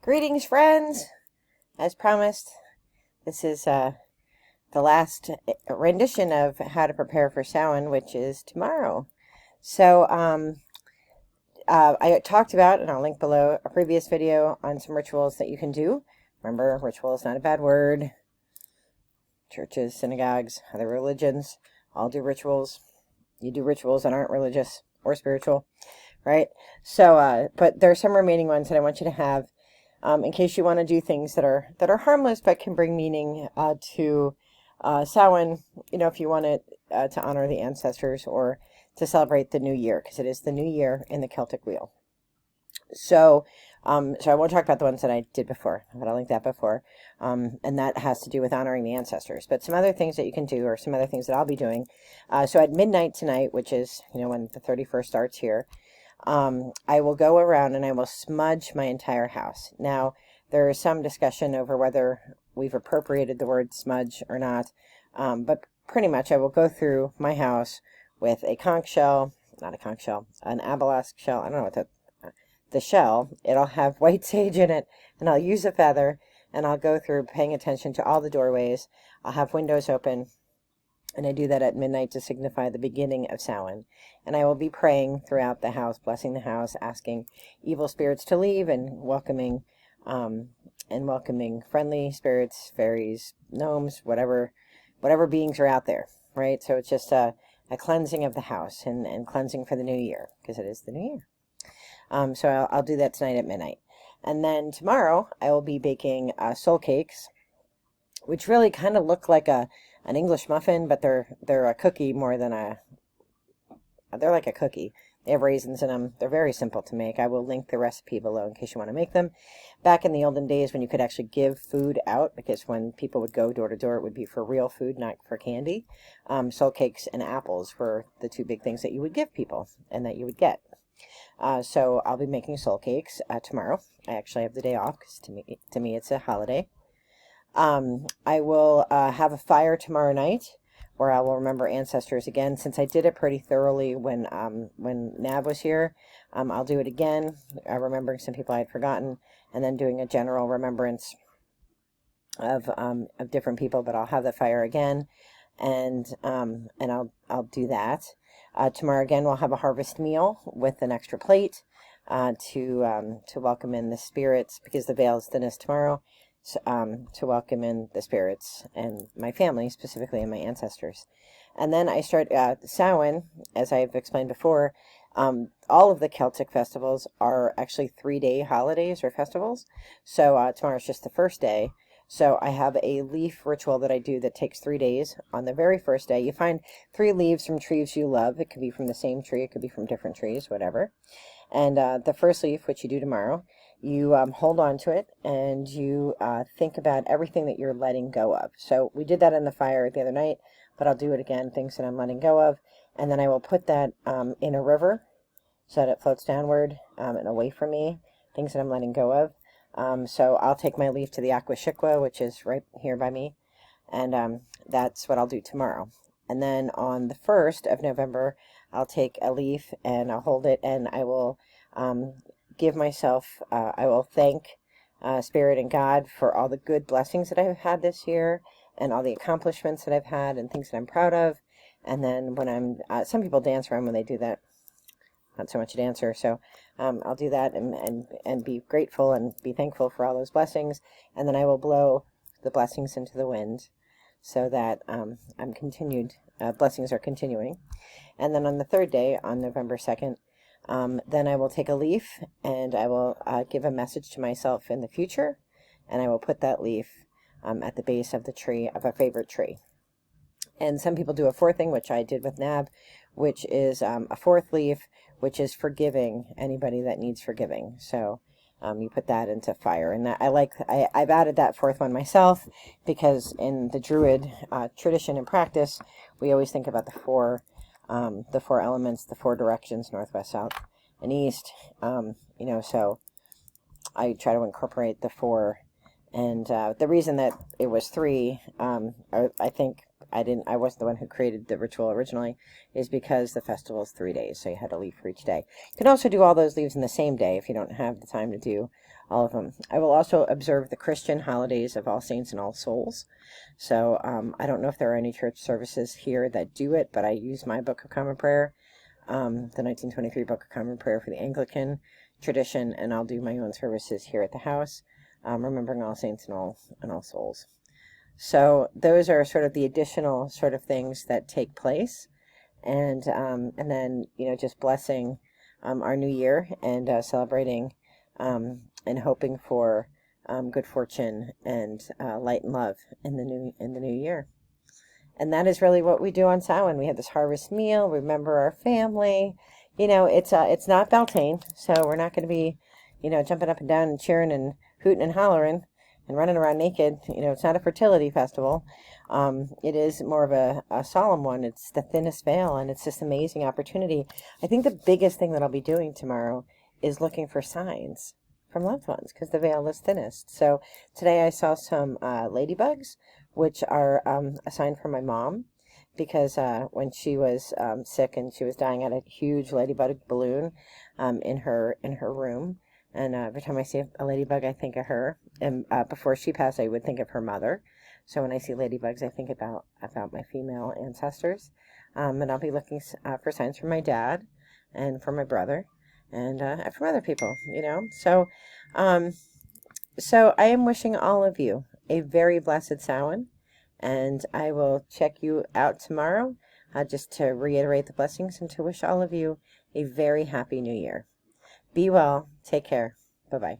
Greetings, friends! As promised, this is the last rendition of how to prepare for Samhain, which is tomorrow. So, I talked about, and I'll link below, a previous video on some rituals that you can do. Remember, ritual is not a bad word. Churches, synagogues, other religions all do rituals. You do rituals that aren't religious or spiritual, right? So, but there are some remaining ones that I want you to have. In case you want to do things that are harmless but can bring meaning to Samhain, if you want it to honor the ancestors or to celebrate the new year, because it is the new year in the Celtic wheel. So I won't talk about the ones that I did before, but I'll link that before, and that has to do with honoring the ancestors. But some other things that you can do, or some other things that I'll be doing. So at midnight tonight, which is when the 31st starts here, I will go around and I will smudge my entire house. Now, there is some discussion over whether we've appropriated the word smudge or not, but pretty much I will go through my house with a conch shell, not a conch shell, an abalone shell, I don't know what the shell. It'll have white sage in it, and I'll use a feather, and I'll go through paying attention to all the doorways. I'll have windows open, and I do that at midnight to signify the beginning of Samhain. And I will be praying throughout the house, blessing the house, asking evil spirits to leave, and welcoming friendly spirits, fairies, gnomes, whatever beings are out there, right? So it's just a cleansing of the house and cleansing for the new year, because it is the new year. So I'll do that tonight at midnight. And then tomorrow I will be baking soul cakes, which really kind of look like an English muffin, but they're a cookie more than they're like a cookie. They have raisins in them. They're very simple to make. I will link the recipe below in case you want to make them. Back in the olden days when you could actually give food out, because when people would go door to door, it would be for real food, not for candy. Soul cakes and apples were the two big things that you would give people and that you would get. So I'll be making soul cakes tomorrow. I actually have the day off because to me it's a holiday. I will have a fire tomorrow night where I will remember ancestors again. Since I did it pretty thoroughly when Nav was here, I'll do it again, remembering some people I had forgotten, and then doing a general remembrance of different people. But I'll have the fire again, and I'll do that. Tomorrow again we'll have a harvest meal with an extra plate to welcome in the spirits, because the veil is thinnest tomorrow. To welcome in the spirits and my family, specifically, and my ancestors. And then I start Samhain, as I've explained before. All of the Celtic festivals are actually 3-day holidays or festivals. So tomorrow's just the first day. So I have a leaf ritual that I do that takes 3 days. On the very first day, you find 3 leaves from trees you love. It could be from the same tree, it could be from different trees, whatever. And the first leaf, which you do tomorrow, you hold on to it, and you think about everything that you're letting go of. So we did that in the fire the other night, but I'll do it again, things that I'm letting go of. And then I will put that in a river so that it floats downward and away from me, things that I'm letting go of. So I'll take my leaf to the Aqua Shikwa, which is right here by me, and that's what I'll do tomorrow. And then on the 1st of November, I'll take a leaf and I'll hold it, and I will give myself, I will thank Spirit and God for all the good blessings that I've had this year, and all the accomplishments that I've had, and things that I'm proud of. And then when some people dance around when they do that. Not so much a dancer, so I'll do that and be grateful and be thankful for all those blessings. And then I will blow the blessings into the wind, so that blessings are continuing. And then on the 3rd day, on November 2nd, then I will take a leaf, and I will give a message to myself in the future, and I will put that leaf at the base of the tree, of a favorite tree. And some people do a 4th thing, which I did with Nab, which is a 4th leaf, which is forgiving anybody that needs forgiving. So you put that into fire, and I've added that 4th one myself, because in the Druid tradition and practice, we always think about the four elements, the 4 directions, north, west, south, and east. So I try to incorporate the 4. And the reason that it was 3, I think I wasn't the one who created the ritual originally, is because the festival is 3 days, so you had to leave for each day. You can also do all those leaves in the same day if you don't have the time to do all of them. I will also observe the Christian holidays of All Saints and All Souls. So I don't know if there are any church services here that do it, but I use my Book of Common Prayer, the 1923 Book of Common Prayer for the Anglican tradition, and I'll do my own services here at the house, remembering All Saints and All Souls. So those are sort of the additional sort of things that take place, and then just blessing our new year and celebrating and hoping for good fortune and light and love in the new year. And that is really what we do on Samhain. We have this harvest meal. Remember our family. It's not Beltane, so we're not going to be jumping up and down and cheering and hooting and hollering and running around naked. It's not a fertility festival. It is more of a solemn one. It's the thinnest veil, and it's just an amazing opportunity. I think the biggest thing that I'll be doing tomorrow is looking for signs from loved ones, because the veil is thinnest. So today I saw some ladybugs, which are a sign from my mom, because when she was sick and she was dying, I had a huge ladybug balloon in her room. And every time I see a ladybug, I think of her. And before she passed, I would think of her mother. So when I see ladybugs, I think about my female ancestors. And I'll be looking for signs from my dad and from my brother and from other people, So, so I am wishing all of you a very blessed Samhain. And I will check you out tomorrow just to reiterate the blessings and to wish all of you a very happy new year. Be well. Take care. Bye-bye.